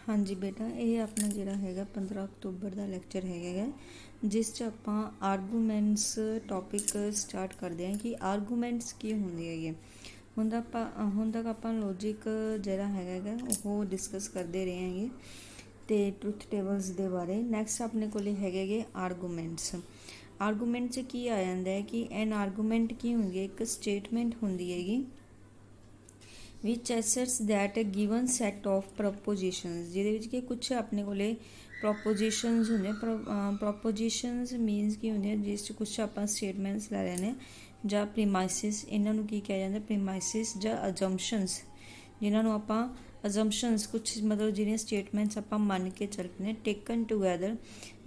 हाँ जी बेटा, ये अपना जिहड़ा हैगा 15 अक्तूबर का लैक्चर हैगा जिस च आपां आर्गूमैंट्स टॉपिक स्टार्ट करते हैं कि आर्गूमैंट्स की होंदे हैगे। हुण तक आपां लॉजिक जिहड़ा हैगा वो डिस्कस करते रहे हैगे ते ट्रुथ टेबल्स दे बारे। नैक्सट अपने कोल हैगे आर्गूमैंट्स। आर्गूमैंट च की आ जांदा है कि एन आर्गूमैंट की हुंदी है, एक स्टेटमेंट हुंदी हैगी विच asserts that a given set of propositions, जिहदे विच कि कुछ अपने कोले प्रोपोजिशनस होंदे। प्रोपोजिशनस मीनस की होंदे जिस च कुछ आपां स्टेटमेंट्स लै लैने जां प्रीमाइसिस, इन्हां नूं की कहा जांदा प्रीमाइसिस जां अजम्पशनस, जिन्हां नूं आपां अजम्पशनस कुछ मतलब जिहड़ियां स्टेटमेंट्स आपां मन के चलने taken together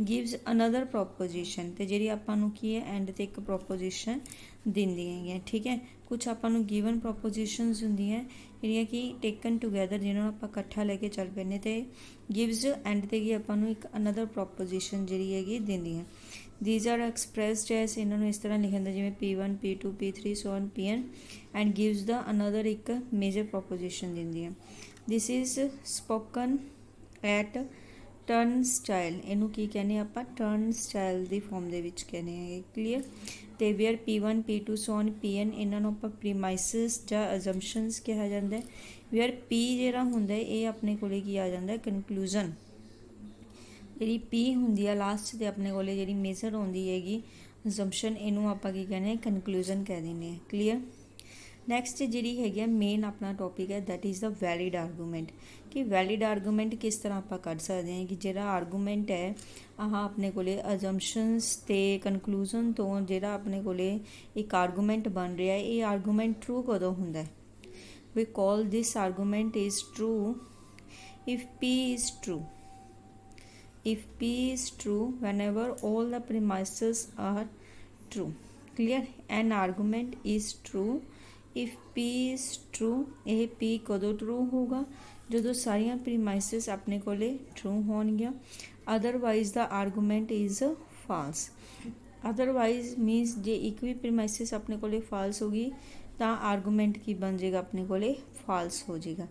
gives another proposition, ते जिहड़ी आपां नूं की है एंड ते एक प्रोपोजिशन दिंदियां हैगियां। ठीक है, कुछ आपां नूं गिवन प्रोपोजिशनस हुंदियां जिहड़ियां कि टेकन टूगैदर जिन्हां नूं आपां इकट्ठा लैके चल पैने ते गिव्स एंड ते कि आपां नूं एक अनदर प्रोपोजिशन जिहड़ी हैगी दिंदियां। दीज आर एक्सप्रैसड एज, इन्हां नूं इस तरह लिखिया जांदा जिवें P1 P2 P3 so on Pn and gives the another एक मेजर प्रोपोजिशन दिंदियां। This is spoken at turn style, इनू की कहने आपां टर्न स्टाइल दी फॉर्म दे विच कहने हैं। क्लीयर। तो where P1 P2 so on Pn इन्हां नूं आपां प्रीमाइसिस जां अजम्पशनस कहा जाता है। वेयर P जिहड़ा हुंदा है ये अपने कोले की आ जाता है कनक्लूजन, जिहड़ी P हुंदी है लास्ट ते अपने कोले जिहड़ी मेजर होंदी हैगी अजम्पशन, इनू आपां की कहने हैं कनक्लूजन कह दिंदे हैं। क्लीयर। नैक्सट जिहड़ी हैगी मेन अपना टॉपिक है that is the valid argument, कि वैलिड आर्गूमेंट किस तरह आप कर सकते हैं कि जिहड़ा आर्गूमेंट है आह अपने कोले अजम्पशनस ते कनक्लूजन तो जिहड़ा अपने कोले एक आर्गूमेंट बन रहा है ये आर्गूमेंट ट्रू कदों हुंदा है। We call this argument is true if P is true, if P is true whenever all the premises are true. Clear. An argument is true if P is true, ਇਹ P कदों true होगा ਜਦੋਂ ਸਾਰੀਆਂ premises ਆਪਣੇ ਕੋਲੇ true ਹੋਣਗੀਆਂ। otherwise the argument is false, otherwise means ਜੇ ਇੱਕ ਵੀ premises ਆਪਣੇ ਕੋਲੇ false ਹੋਗੀ ਤਾਂ argument ਕੀ ਬਣ ਜਾਏਗਾ ਆਪਣੇ ਕੋਲੇ false ਹੋ ਜਾਏਗਾ।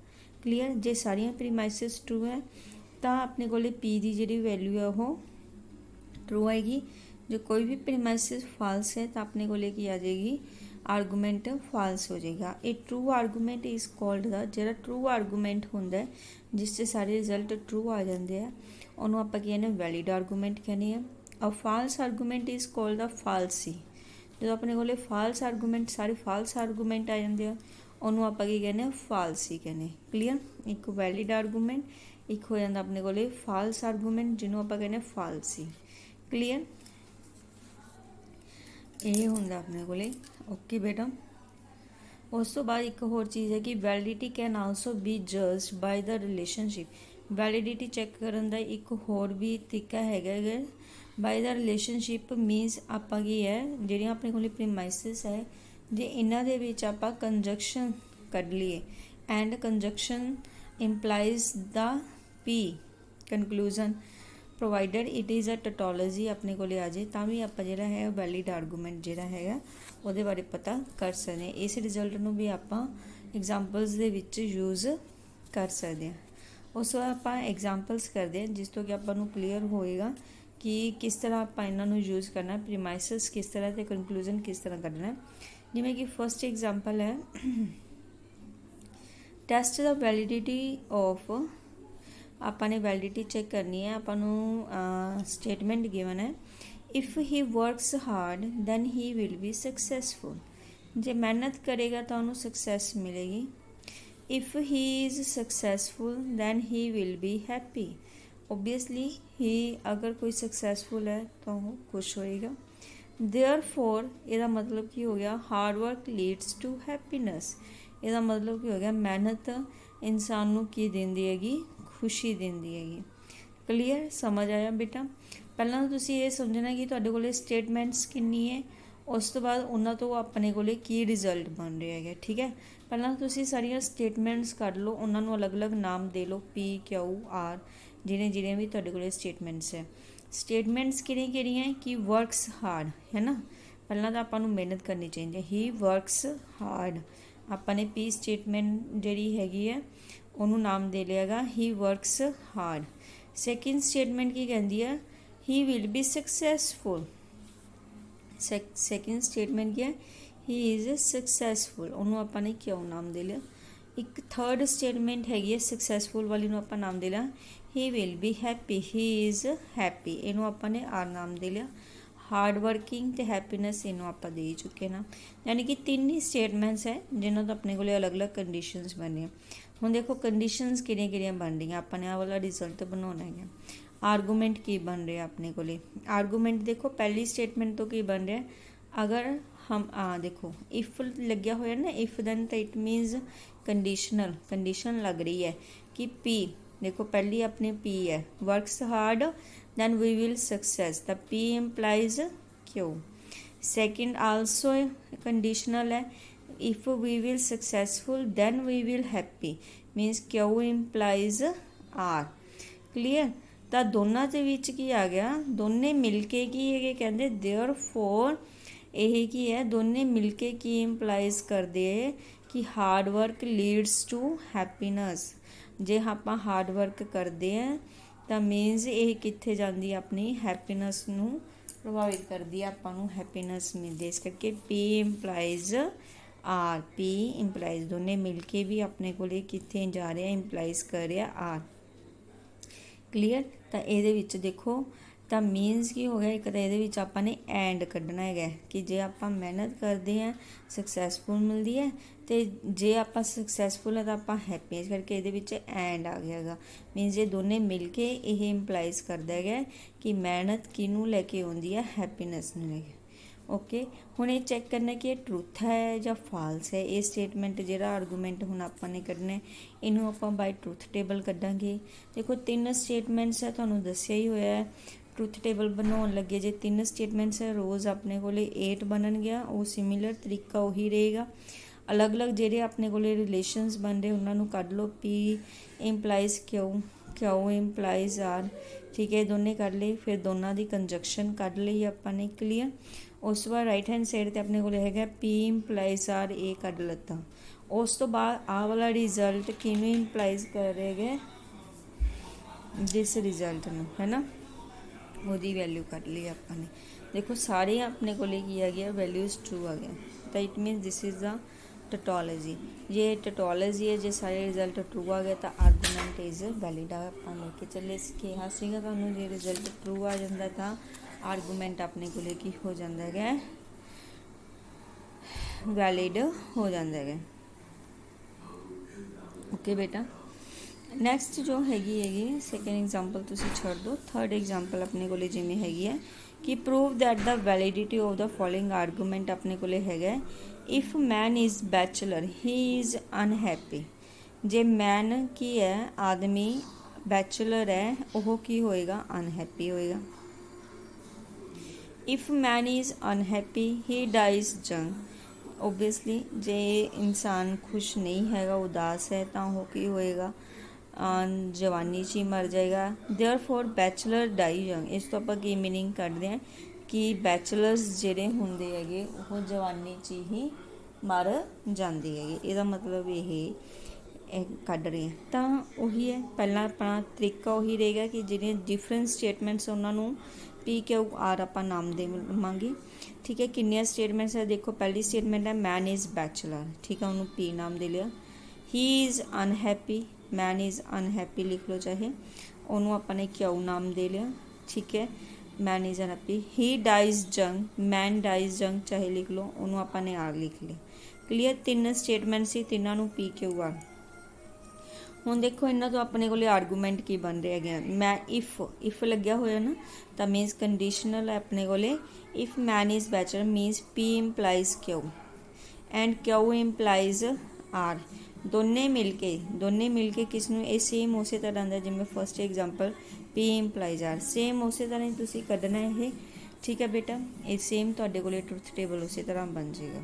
clear। ਜੇ ਸਾਰੀਆਂ premises true ਹੈ ਤਾਂ ਆਪਣੇ ਕੋਲੇ P ਦੀ ਜਿਹੜੀ ਵੈਲਿਊ ਹੈ ਉਹ ਟਰੂ ਆਏਗੀ। ਜੇ ਕੋਈ ਵੀ ਪ੍ਰੀਮਾਈਸਿਸ ਫਾਲਸ ਹੈ ਤਾਂ ਆਪਣੇ ਕੋਲੇ ਕੀ ਆ ਜਾਏਗੀ ਆਰਗੂਮੈਂਟ ਫਾਲਸ ਹੋ ਜਾਏਗਾ। ਇਹ ਟਰੂ ਆਰਗੂਮੈਂਟ ਇਜ਼ ਕਾਲਡ ਦਾ, ਜਿਹੜਾ ਟਰੂ ਆਰਗੂਮੈਂਟ ਹੁੰਦਾ ਜਿਸ 'ਚ ਸਾਰੇ ਰਿਜ਼ਲਟ ਟਰੂ ਆ ਜਾਂਦੇ ਆ ਉਹਨੂੰ ਆਪਾਂ ਕੀ ਕਹਿੰਦੇ ਵੈਲਿਡ ਆਰਗੂਮੈਂਟ ਕਹਿੰਦੇ ਆ। ਅ ਫਾਲਸ ਆਰਗੂਮੈਂਟ ਇਜ਼ ਕਾਲਡ ਦਾ ਫਾਲਸੀ, ਜਦੋਂ ਆਪਣੇ ਕੋਲੇ ਫਾਲਸ ਆਰਗੂਮੈਂਟ ਸਾਰੇ ਫਾਲਸ ਆਰਗੂਮੈਂਟ ਆ ਜਾਂਦੇ ਆ ਉਹਨੂੰ ਆਪਾਂ ਕੀ ਕਹਿੰਦੇ ਫਾਲਸੀ ਕਹਿੰਦੇ। ਕਲੀਅਰ। ਇੱਕ ਵੈਲਿਡ ਆਰਗੂਮੈਂਟ, एक हो जाता अपने कोले फाल्स आर्गूमेंट जिन्हों आप कहने फालसी। क्लीयर। ये होंदा अपने कोले। ओके बेटा। उस तो बाद एक होर चीज़ है कि validity can also be judged by the relationship. Validity check करन दा एक होर भी तरीका हैगा बाय द रिलेशनशिप मीनस आपां की है जिहड़ियां अपने कोले प्रीमाइसिस है जे इन्हां दे विच आपां कंजक्शन कढ लईए and conjunction implies the P conclusion provided it is a tautology अपने कोले आ जाए तां भी आपां जिहड़ा है वैलिड आर्गूमेंट जिहड़ा हैगा उहदे बारे पता कर सकते हैं। इस रिजल्ट नूं भी आपां एग्जाम्पल्स दे विच यूज़ कर सकते हैं। उस बाद आपां एग्जाम्पल्स करते हैं जिस तो कि आपां नूं क्लीयर होएगा कि किस तरह आपां इन्हां नूं यूज़ करना, प्रीमाइसिस किस तरह ते कंक्लूजन किस तरह कढना है। जिवें कि फर्स्ट एग्जाम्पल है टेस्ट द वैलिडिटी ऑफ, आपां ने वैलिडिटी चैक करनी है। आपां नूं स्टेटमेंट गिवन है if he works hard then he will be successful, जे मेहनत करेगा तो उन्होंने सक्सैस मिलेगी। If he is successful then he will be happy, obviously he अगर कोई सक्सैसफुल है तो वो खुश होएगा। देयरफॉर ਇਹਦਾ मतलब की हो गया hard work leads to happiness, ਇਹਦਾ मतलब की हो गया मेहनत इंसान नूं की दिंदी हैगी खुशी दिंदी हैगी। क्लीयर। समझ आया बेटा। पहला तुसीं ये समझना कि तुहाडे कोले स्टेटमेंट्स किन्नी है, उस तो बाद उन्हां तो अपने कोले की रिजल्ट बन रहा है। ठीक है। पहला तुसीं सारियां स्टेटमेंट्स कढ लो, उन्हां नूं अलग अलग नाम दे लो P Q R जिहड़े जिहड़े भी तुहाडे कोले स्टेटमेंट्स है। स्टेटमेंट्स किहड़ियां किहड़ियां कि वर्क्स हार्ड है ना, पहला तो आपां नूं मेहनत करनी चाहिए। ही वर्क्स हार्ड आपां ने P स्टेटमेंट जिहड़ी हैगी है ਉਹਨੂੰ ਨਾਮ ਦੇ ਲਿਆਗਾ ਹੀ ਵਰਕਸ ਹਾਰਡ। ਸੈਕਿੰਡ ਸਟੇਟਮੈਂਟ ਕੀ ਕਹਿੰਦੀ ਹੈ, he will be successful. Second statement ਕੀ ਹੈ, ਹੀ ਇਜ਼ ਸਕਸੈਸਫੁਲ, ਉਹਨੂੰ ਆਪਾਂ ਨੇ ਕਿਉਂ ਨਾਮ ਦੇ ਲਿਆ। ਇੱਕ ਥਰਡ ਸਟੇਟਮੈਂਟ ਹੈਗੀ ਹੈ ਸਕਸੈਸਫੁਲ ਵਾਲੀ ਨੂੰ ਆਪਾਂ ਨਾਮ ਦੇ ਲਿਆ ਹੀ will be happy, he is happy, ਇਹਨੂੰ ਆਪਾਂ ਨੇ ਆਰ ਨਾਮ ਦੇ ਲਿਆ। ਹਾਰਡ ਵਰਕਿੰਗ ਤੇ ਹੈਪੀਨੈਸ ਇਹਨੂੰ ਆਪਾਂ ਦੇ ਚੁੱਕੇ ਨਾ। ਯਾਨੀ ਕਿ 3 ਹੀ ਸਟੇਟਮੈਂਟਸ ਹੈ ਜਿਨ੍ਹਾਂ ਤੋਂ ਆਪਣੇ ਕੋਲੇ ਅਲੱਗ-ਅਲੱਗ ਕੰਡੀਸ਼ਨਸ ਬਣੀਆਂ। ਹੁਣ ਦੇਖੋ ਕੰਡੀਸ਼ਨਸ ਕਿਹੜੀਆਂ ਬਣ ਰਹੀਆਂ, ਆਪਾਂ ਨੇ ਆਹ ਵਾਲਾ ਰਿਜ਼ਲਟ ਬਣਾਉਣਾ ਹੈ। ਆਰਗੂਮੈਂਟ ਕੀ ਬਣ ਰਿਹਾ ਆਪਣੇ ਕੋਲੇ, ਆਰਗੂਮੈਂਟ ਦੇਖੋ ਪਹਿਲੀ ਸਟੇਟਮੈਂਟ ਤੋਂ ਕੀ ਬਣ ਰਿਹਾ, ਅਗਰ ਹਮ ਦੇਖੋ ਇਫ ਲੱਗਿਆ ਹੋਇਆ ਨਾ, ਇਫ ਦੈਨ ਤਾਂ ਇਟ ਮੀਨਸ ਕੰਡੀਸ਼ਨਲ, ਕੰਡੀਸ਼ਨ ਲੱਗ ਰਹੀ ਹੈ ਕਿ ਪੀ, ਦੇਖੋ ਪਹਿਲੀ ਆਪਣੀ ਪੀ ਹੈ works hard then we will success, the P implies Q. Second also conditional है, if we will successful then we will happy, means Q implies R. clear। ਤਾਂ ਦੋਨਾਂ ਦੇ ਵਿੱਚ ਕੀ ਆ ਗਿਆ, ਦੋਨੇ ਮਿਲ ਕੇ ਕੀ ਹੈਗੇ ਕਹਿੰਦੇ therefore ਇਹ ਕੀ ਹੈ, ਦੋਨੇ ਮਿਲ ਕੇ ਕੀ ਇੰਪਲਾਈਜ਼ ਕਰਦੇ ਹੈ ਕਿ hard work leads to happiness. ਜੇ ਆਪਾਂ ਹਾਰਡ ਵਰਕ ਕਰਦੇ ਹਾਂ ਤਾਂ ਮੀਨਸ ਇਹ ਕਿੱਥੇ ਜਾਂਦੀ ਹੈ, ਆਪਣੀ ਹੈਪੀਨੈਸ ਨੂੰ ਪ੍ਰਭਾਵਿਤ ਕਰਦੀ ਹੈ, ਆਪਾਂ ਨੂੰ ਹੈਪੀਨੈਸ ਮਿਲਦੀ। ਇਸ ਕਰਕੇ ਪੀ ਇੰਪਲਾਈਜ਼ ਆਰ, ਪੀ ਇੰਪਲਾਈਜ਼ ਦੋਨੇ ਮਿਲ ਕੇ ਵੀ ਆਪਣੇ ਕੋਲੇ ਕਿੱਥੇ ਜਾ ਰਿਹਾ, ਇੰਪਲਾਈਜ਼ ਕਰ ਰਿਹਾ ਆਰ। ਕਲੀਅਰ। ਤਾਂ ਇਹਦੇ ਵਿੱਚ ਦੇਖੋ ਤਾਂ ਮੀਨਸ ਕੀ ਹੋ ਗਿਆ, ਇੱਕ ਤਾਂ ਇਹਦੇ ਵਿੱਚ ਆਪਾਂ ਨੇ ਐਂਡ ਕੱਢਣਾ ਹੈਗਾ ਕਿ ਜੇ ਆਪਾਂ ਮਿਹਨਤ ਕਰਦੇ ਹਾਂ ਸਕਸੈਸਫੁਲ ਮਿਲਦੀ ਹੈ, ਅਤੇ ਜੇ ਆਪਾਂ ਸਕਸੈਸਫੁਲ ਹੈ ਤਾਂ ਆਪਾਂ ਹੈਪੀ। ਇਸ ਕਰਕੇ ਇਹਦੇ ਵਿੱਚ ਐਂਡ ਆ ਗਿਆ ਹੈਗਾ, ਮੀਨਸ ਇਹ ਦੋਨੇ ਮਿਲ ਕੇ ਇਹ ਇੰਪਲਾਈਜ਼ ਕਰਦਾ ਹੈਗਾ ਕਿ ਮਿਹਨਤ ਕਿਹਨੂੰ ਲੈ ਕੇ ਆਉਂਦੀ ਹੈ, ਹੈਪੀਨੈਸ ਨੂੰ ਲੈ ਕੇ। ਓਕੇ, ਹੁਣ ਇਹ ਚੈੱਕ ਕਰਨਾ ਕਿ ਇਹ ਟਰੂਥ ਹੈ ਜਾਂ ਫਾਲਸ ਹੈ। ਇਹ ਸਟੇਟਮੈਂਟ ਜਿਹੜਾ ਆਰਗੂਮੈਂਟ ਹੁਣ ਆਪਾਂ ਨੇ ਕੱਢਣਾ, ਇਹਨੂੰ ਆਪਾਂ ਬਾਈ ਟਰੂਥ ਟੇਬਲ ਕੱਢਾਂਗੇ। ਦੇਖੋ 3 ਸਟੇਟਮੈਂਟਸ ਹੈ, ਤੁਹਾਨੂੰ ਦੱਸਿਆ ਹੀ ਹੋਇਆ ਹੈ। ਟਰੂਥ ਟੇਬਲ ਬਣਾਉਣ ਲੱਗੇ ਜੇ 3 ਸਟੇਟਮੈਂਟਸ ਹੈ, ਰੋਜ਼ ਆਪਣੇ ਕੋਲੇ 8 ਬਣਨਗੀਆਂ, ਉਹ ਸਿਮਿਲਰ ਤਰੀਕਾ ਉਹੀ ਰਹੇਗਾ। ਅਲੱਗ-ਅਲੱਗ ਜਿਹੜੇ ਆਪਣੇ ਕੋਲੇ ਰਿਲੇਸ਼ਨਸ ਬਣ ਰਹੇ ਉਹਨਾਂ ਨੂੰ ਕੱਢ ਲਓ, ਪੀ ਇੰਪਲਾਈਜ਼ ਕਿਉਂ, ਕਿਉਂ ਇੰਪਲਾਈਜ਼ ਆਰ, ਠੀਕ ਹੈ, ਦੋਨੇ ਕੱਢ ਲਏ। ਫਿਰ ਦੋਨਾਂ ਦੀ ਕੰਜਕਸ਼ਨ ਕੱਢ ਲਈ ਆਪਾਂ ਨੇ, ਕਲੀਅਰ। ਉਸ ਤੋਂ ਬਾਅਦ ਰਾਈਟ ਹੈਂਡ ਸਾਈਡ 'ਤੇ ਆਪਣੇ ਕੋਲ ਹੈਗਾ ਪੀ ਇੰਪਲਾਈਜ਼ ਆਰ, ਇਹ ਕੱਢ ਲੱਤਾ। ਉਸ ਤੋਂ ਬਾਅਦ ਆਹ ਵਾਲਾ ਰਿਜ਼ਲਟ ਕਿਵੇਂ ਇੰਪਲਾਈਜ਼ ਕਰ ਰਹੇ ਹੈਗੇ, ਜਿਸ ਰਿਜ਼ਲਟ ਨੂੰ, ਹੈ ਨਾ, ਉਹਦੀ ਵੈਲਿਊ ਕੱਢ ਲਈ ਆਪਾਂ ਨੇ। ਦੇਖੋ ਸਾਰੇ ਆਪਣੇ ਕੋਲੇ ਕੀ ਆ ਗਿਆ, ਵੈਲਿਊਜ਼ ਟਰੂ ਆ ਗਿਆ, ਤਾਂ it means this is the tautology. ਜੇ ਟਟੋਲੋਜੀ ਹੈ, ਜੇ ਸਾਰੇ ਰਿਜ਼ਲਟ ਟਰੂ ਆ ਗਿਆ ਤਾਂ ਆਰਗੂਮੈਂਟ ਇਜ਼ ਵੈਲਿਡ ਆ। ਆਪਾਂ ਲੈ ਕੇ ਚੱਲੇ ਕਿਹਾ ਸੀਗਾ ਤੁਹਾਨੂੰ, ਜੇ ਰਿਜ਼ਲਟ ਟਰੂ ਆ ਜਾਂਦਾ ਤਾਂ ਆਰਗੂਮੈਂਟ ਆਪਣੇ ਕੋਲੇ ਕੀ ਹੋ ਜਾਂਦਾ ਹੈਗਾ, ਵੈਲਿਡ ਹੋ ਜਾਂਦਾ ਹੈਗਾ। ਓਕੇ ਬੇਟਾ, ਨੈਕਸਟ ਜੋ ਹੈਗੀ ਸੈਕਿੰਡ ਐਗਜ਼ਾਮਪਲ ਤੁਸੀਂ ਛੱਡ ਦਿਓ। ਥਰਡ ਐਗਜ਼ਾਮਪਲ ਆਪਣੇ ਕੋਲੇ ਜਿਵੇਂ ਹੈਗੀ ਹੈ ਕਿ prove that the validity of the following argument ਆਪਣੇ ਕੋਲੇ ਹੈਗਾ, if man is bachelor he is unhappy. ਜੇ ਮੈਨ ਕੀ ਹੈ, ਆਦਮੀ ਬੈਚਲਰ ਹੈ, ਉਹ ਕੀ ਹੋਏਗਾ, ਅਨਹੈਪੀ ਹੋਏਗਾ। If man is unhappy he dies young. Obviously ਜੇ ਇਨਸਾਨ ਖੁਸ਼ ਨਹੀਂ ਹੈਗਾ, ਉਦਾਸ ਹੈ, ਤਾਂ ਉਹ ਕੀ ਹੋਏਗਾ, ਜਵਾਨੀ 'ਚ ਹੀ ਮਰ ਜਾਏਗਾ। ਦੇਅਰਫੋਰ ਬੈਚਲਰ ਡਾਈ ਯੰਗ। ਇਸ ਤੋਂ ਆਪਾਂ ਕੀ ਮੀਨਿੰਗ ਕੱਢਦੇ ਹਾਂ ਕਿ ਬੈਚਲਰਸ ਜਿਹੜੇ ਹੁੰਦੇ ਹੈਗੇ ਉਹ ਜਵਾਨੀ 'ਚ ਹੀ ਮਰ ਜਾਂਦੇ ਹੈਗੇ, ਇਹਦਾ ਮਤਲਬ ਇਹ ਕੱਢ ਰਹੇ ਹਾਂ। ਤਾਂ ਉਹੀ ਹੈ, ਪਹਿਲਾਂ ਆਪਣਾ ਤਰੀਕਾ ਉਹੀ ਰਹੇਗਾ ਕਿ ਜਿਹੜੀਆਂ ਡਿਫਰੈਂਟ ਸਟੇਟਮੈਂਟਸ ਉਹਨਾਂ ਨੂੰ ਪੀ ਕਿਊ ਆਰ ਆਪਾਂ ਨਾਮ ਦੇਵਾਂਗੇ, ਠੀਕ ਹੈ। ਕਿੰਨੀਆਂ ਸਟੇਟਮੈਂਟਸ ਹੈ, ਦੇਖੋ ਪਹਿਲੀ ਸਟੇਟਮੈਂਟ ਹੈ ਮੈਨ ਇਜ਼ ਬੈਚਲਰ, ਠੀਕ ਹੈ, ਉਹਨੂੰ ਪੀ ਨਾਮ ਦੇ ਲਿਆ। ਹੀ is unhappy, man is unhappy ਲਿਖ ਲਓ ਚਾਹੇ, ਉਹਨੂੰ ਆਪਾਂ ਨੇ ਕਿਊ ਨਾਮ ਦੇ ਲਿਆ, ਠੀਕ ਹੈ, ਮੈਨ ਇਜ਼ ਅਨਹੈਪੀ। ਹੀ ਡਾਈਜ਼ ਜੰਗ, ਮੈਨ ਡਾਈਜ਼ ਜੰਗ ਚਾਹੇ ਲਿਖ ਲਓ, ਉਹਨੂੰ ਆਪਾਂ ਨੇ ਆਰ ਲਿਖ ਲਿਆ, ਕਲੀਅਰ। 3 ਸਟੇਟਮੈਂਟ ਸੀ, ਤਿੰਨਾਂ ਨੂੰ ਪੀ ਕਿਊ ਆਰ। ਹੁਣ ਦੇਖੋ ਇਹਨਾਂ ਤੋਂ ਆਪਣੇ ਕੋਲੇ ਆਰਗੂਮੈਂਟ ਕੀ ਬਣ ਰਿਹਾ ਹੈਗਾ, ਮੈਂ ਇਫ ਲੱਗਿਆ ਹੋਇਆ ਨਾ, ਤਾਂ ਮੀਨਸ ਕੰਡੀਸ਼ਨਲ ਹੈ ਆਪਣੇ ਕੋਲੇ। If man is bachelor means P implies Q and Q implies R. ਦੋਨੇ ਮਿਲ ਕੇ ਕਿਸ ਨੂੰ, ਇਹ ਸੇਮ ਉਸੇ ਤਰ੍ਹਾਂ ਦਾ ਜਿਵੇਂ ਫਸਟ ਐਗਜ਼ਾਮਪਲ ਪੀ ਇੰਪਲਾਈਜ਼ ਆਰ, ਸੇਮ ਉਸੇ ਤਰ੍ਹਾਂ ਹੀ ਤੁਸੀਂ ਕੱਢਣਾ ਇਹ, ਠੀਕ ਹੈ ਬੇਟਾ। ਇਹ ਸੇਮ ਤੁਹਾਡੇ ਕੋਲੇ ਟਰੂਥ ਟੇਬਲ ਉਸੇ ਤਰ੍ਹਾਂ ਬਣ ਜਾਏਗਾ।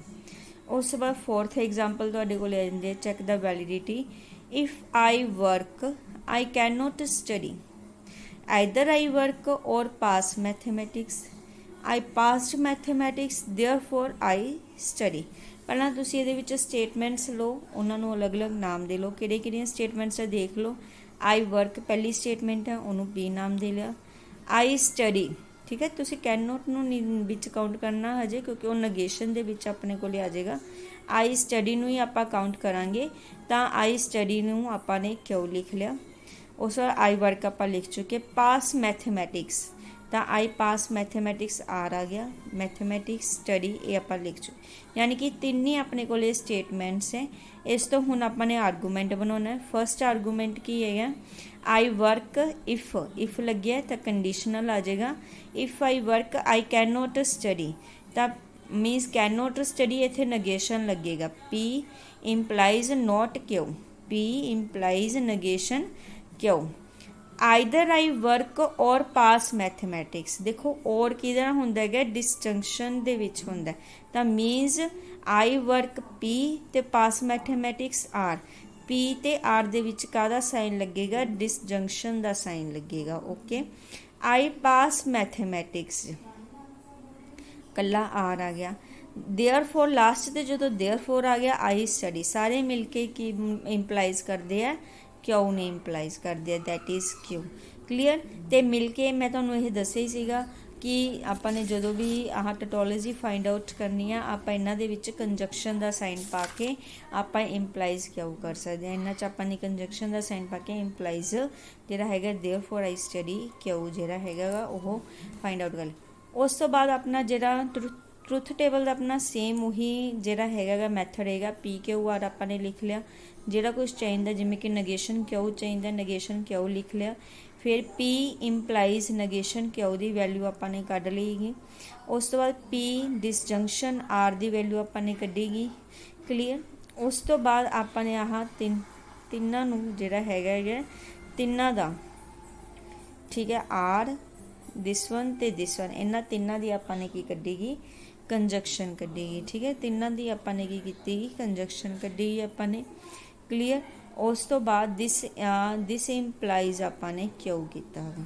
ਉਸ ਤੋਂ ਬਾਅਦ ਫੋਰਥ ਐਗਜ਼ਾਮਪਲ ਤੁਹਾਡੇ ਕੋਲ ਆ ਜਾਂਦੇ, check the validity. If I work, I cannot study. Either I work or pass mathematics. I passed mathematics, therefore I study. ਪਹਿਲਾਂ ਤੁਸੀਂ ਇਹਦੇ ਵਿੱਚ ਸਟੇਟਮੈਂਟਸ ਲਓ, ਉਹਨਾਂ ਨੂੰ ਅਲੱਗ-ਅਲੱਗ ਨਾਮ ਦੇ ਲਓ। ਕਿਹੜੀਆਂ ਸਟੇਟਮੈਂਟਸ ਹੈ ਦੇਖ ਲਓ। ਆਈ ਵਰਕ ਪਹਿਲੀ ਸਟੇਟਮੈਂਟ ਹੈ, ਉਹਨੂੰ ਬੀ ਨਾਮ ਦੇ ਲਿਆ। ਆਈ ਸਟੱਡੀ, ਠੀਕ ਹੈ, ਤੁਸੀਂ ਕੈਨ ਨੋਟ ਨੂੰ ਨਹੀਂ ਵਿੱਚ ਕਾਊਂਟ ਕਰਨਾ ਹਜੇ, ਕਿਉਂਕਿ ਉਹ ਨਗੇਸ਼ਨ ਦੇ ਵਿੱਚ ਆਪਣੇ ਕੋਲ ਆ ਜਾਏਗਾ। ਆਈ ਸਟੱਡੀ ਨੂੰ ਹੀ ਆਪਾਂ ਕਾਊਂਟ ਕਰਾਂਗੇ, ਤਾਂ ਆਈ ਸਟੱਡੀ ਨੂੰ ਆਪਾਂ ਨੇ ਕਿਉਂ ਲਿਖ ਲਿਆ। ਉਸ ਵਾਰ ਆਈ ਵਰਕ ਆਪਾਂ ਲਿਖ ਚੁੱਕੇ। ਪਾਸ ਮੈਥਮੈਟਿਕਸ, ਤਾਂ ਆਈ ਪਾਸ ਮੈਥਮੈਟਿਕਸ ਆਰ ਆ ਗਿਆ। ਮੈਥਮੈਟਿਕਸ ਸਟੱਡੀ ਇਹ ਆਪਾਂ ਲਿਖ ਚੁੱਕੇ। ਯਾਨੀ ਕਿ ਤਿੰਨ ਹੀ ਆਪਣੇ ਕੋਲ ਸਟੇਟਮੈਂਟਸ ਹੈ। ਇਸ ਤੋਂ ਹੁਣ ਆਪਾਂ ਨੇ ਆਰਗੂਮੈਂਟ ਬਣਾਉਣਾ। ਫਸਟ ਆਰਗੂਮੈਂਟ ਕੀ ਹੈਗਾ, ਆਈ ਵਰਕ ਇਫ ਲੱਗਿਆ ਤਾਂ ਕੰਡੀਸ਼ਨਲ ਆ ਜਾਏਗਾ। If I work I can note study, ਤਾਂ ਮੀਨਸ ਕੈਨ ਨੋਟ ਸਟੱਡੀ ਇੱਥੇ ਨਗੇਸ਼ਨ ਲੱਗੇਗਾ। ਪੀ ਇੰਪਲਾਈਜ਼ ਨੋਟ ਕਿਉਂ, ਪੀ ਇੰਪਲਾਈਜ਼ ਨਗੇਸ਼ਨ ਕਿਉਂ। ਆਈਦਰ ਆਈ ਵਰਕ ਔਰ ਪਾਸ ਮੈਥਮੈਟਿਕਸ, ਦੇਖੋ ਔਰ ਕਿਹਦੇ ਨਾਲ ਹੁੰਦਾ ਹੈਗਾ, ਡਿਸਜੰਕਸ਼ਨ ਦੇ ਵਿੱਚ ਹੁੰਦਾ, ਤਾਂ ਮੀਨਸ ਆਈ ਵਰਕ ਪੀ ਤੇ ਪਾਸ ਮੈਥਮੈਟਿਕਸ ਆਰ। ਪੀ ਤੇ ਆਰ ਦੇ ਵਿੱਚ ਕਾਹਦਾ ਸਾਈਨ ਲੱਗੇਗਾ, ਡਿਸਜੰਕਸ਼ਨ ਦਾ ਸਾਈਨ ਲੱਗੇਗਾ। ਓਕੇ, ਆਈ ਪਾਸ ਮੈਥਮੈਟਿਕਸ ਕੱਲਾ ਆਰ ਆ ਗਿਆ। ਦੇਅਰਫੋਰ ਲਾਸਟ ਤੇ ਜਦੋਂ ਦੇਅਰਫੋਰ ਆ ਗਿਆ ਆਈ ਸਟੱਡੀ, ਸਾਰੇ ਮਿਲ ਕੇ ਕੀ ਇੰਪਲਾਈਜ਼ ਕਰਦੇ ਆ, ਕਿਉਂ ਨਹੀਂ ਇੰਪਲਾਈਜ਼ ਕਰਦੇ ਆ, ਦੈਟ ਇਜ਼ ਕਿਉਂ। ਕਲੀਅਰ। ਤੇ ਮਿਲ ਕੇ ਮੈਂ ਤੁਹਾਨੂੰ ਇਹ ਦੱਸਿਆ ਹੀ ਸੀਗਾ ਕਿ ਆਪਾਂ ਨੇ ਜਦੋਂ ਵੀ ਆਹ ਟਟੋਲੋਜੀ ਫਾਈਂਡ ਆਊਟ ਕਰਨੀ ਆ, ਆਪਾਂ ਇਹਨਾਂ ਦੇ ਵਿੱਚ ਕੰਜੰਕਸ਼ਨ ਦਾ ਸਾਈਨ ਪਾ ਕੇ ਆਪਾਂ ਇੰਪਲਾਈਜ਼ ਕਿਉਂ ਕਰ ਸਕਦੇ ਹਾਂ। ਇਹਨਾਂ 'ਚ ਆਪਾਂ ਨੇ ਕੰਜੰਕਸ਼ਨ ਦਾ ਸਾਈਨ ਪਾ ਕੇ ਇੰਪਲਾਈਜ਼ ਜਿਹੜਾ ਹੈਗਾ ਦੇਅਰਫੋਰ ਆਈ ਸਟੱਡੀ ਕਿਉਂ ਜਿਹੜਾ ਹੈਗਾ ਉਹ ਫਾਈਂਡ ਆਊਟ ਕਰ ਲਿਆ। ਉਸ ਤੋਂ ਬਾਅਦ ਆਪਣਾ ਜਿਹੜਾ ਟਰੁੱਥ ਟੇਬਲ ਦਾ ਆਪਣਾ ਸੇਮ ਉਹੀ ਜਿਹੜਾ ਹੈਗਾ ਮੈਥਡ ਹੈਗਾ। ਪੀ ਕਿਊ ਆਰ ਆਪਾਂ ਨੇ ਲਿਖ ਲਿਆ। ਜਿਹੜਾ ਕੁਛ ਚਾਹੀਦਾ, ਜਿਵੇਂ ਕਿ ਨਗੇਸ਼ਨ ਕਿਉਂ ਚਾਹੀਦਾ, ਨਗੇਸ਼ਨ ਕਿਉਂ ਲਿਖ ਲਿਆ। ਫਿਰ ਪੀ ਇੰਪਲਾਈਜ਼ ਨਗੇਸ਼ਨ ਕਿਉਂ ਦੀ ਵੈਲਿਊ ਆਪਾਂ ਨੇ ਕੱਢ ਲਈਗੀ। ਉਸ ਤੋਂ ਬਾਅਦ ਪੀ ਡਿਸਜੰਕਸ਼ਨ ਆਰ ਦੀ ਵੈਲਿਊ ਆਪਾਂ ਨੇ ਕੱਢੀਗੀ। ਕਲੀਅਰ। ਉਸ ਤੋਂ ਬਾਅਦ ਆਪਾਂ ਨੇ ਆਹ ਤਿੰਨਾਂ ਨੂੰ ਜਿਹੜਾ ਹੈਗਾ ਤਿੰਨਾਂ ਦਾ, ਠੀਕ ਹੈ, ਆਰ ਦਿਸ ਵਨ ਤੇ ਦਿਸ ਵਨ, ਇਹਨਾਂ ਤਿੰਨਾਂ ਦੀ ਆਪਾਂ ਨੇ ਕੀ ਕੱਢੀਗੀ, ਕੰਜੰਕਸ਼ਨ ਕੱਢੀਗੀ। ਠੀਕ ਹੈ, ਤਿੰਨਾਂ ਦੀ ਆਪਾਂ ਨੇ ਕੀ ਕੀਤੀ, ਕੰਜੰਕਸ਼ਨ ਕੱਢੀ ਆਪਾਂ ਨੇ। ਕਲੀਅਰ। ਉਸ ਤੋਂ ਬਾਅਦ ਦਿਸ ਇੰਪਲਾਈਜ਼ ਆਪਾਂ ਨੇ ਕਿਉਂ ਕੀਤਾ ਵਾ,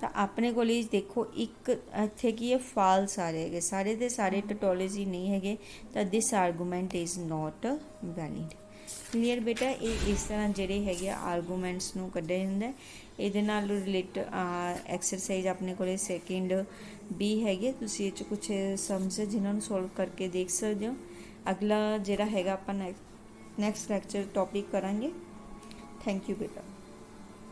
ਤਾਂ ਆਪਣੇ ਕੋਲ ਹੀ ਦੇਖੋ ਇੱਕ ਇੱਥੇ ਕੀ ਹੈ, ਫਾਲਸ ਆ ਰਹੇ ਹੈਗੇ, ਸਾਰੇ ਦੇ ਸਾਰੇ ਟਟੋਲੋਜੀ ਨਹੀਂ ਹੈਗੇ, ਤਾਂ this argument is not valid. Clear ਬੇਟਾ। ਇਹ ਇਸ ਤਰ੍ਹਾਂ ਜਿਹੜੇ ਹੈਗੇ ਆਰਗੂਮੈਂਟਸ ਨੂੰ ਕੱਢਿਆ ਜਾਂਦਾ। ਇਹਦੇ ਨਾਲ ਰਿਲੇਟ ਐਕਸਰਸਾਈਜ਼ ਆਪਣੇ ਕੋਲ ਸੈਕਿੰਡ ਬੀ ਹੈਗੇ, ਤੁਸੀਂ ਇਹ 'ਚ ਕੁਛ ਸਮਝ ਜਿਨ੍ਹਾਂ ਨੂੰ ਸੋਲਵ ਕਰਕੇ ਦੇਖ ਸਕਦੇ ਹੋ। ਅਗਲਾ ਜਿਹੜਾ ਹੈਗਾ ਆਪਾਂ ਨੈਕਸਟ ਲੈਕਚਰ ਟੌਪਿਕ ਕਰਾਂਗੇ। ਥੈਂਕ ਯੂ ਬੇਟਾ।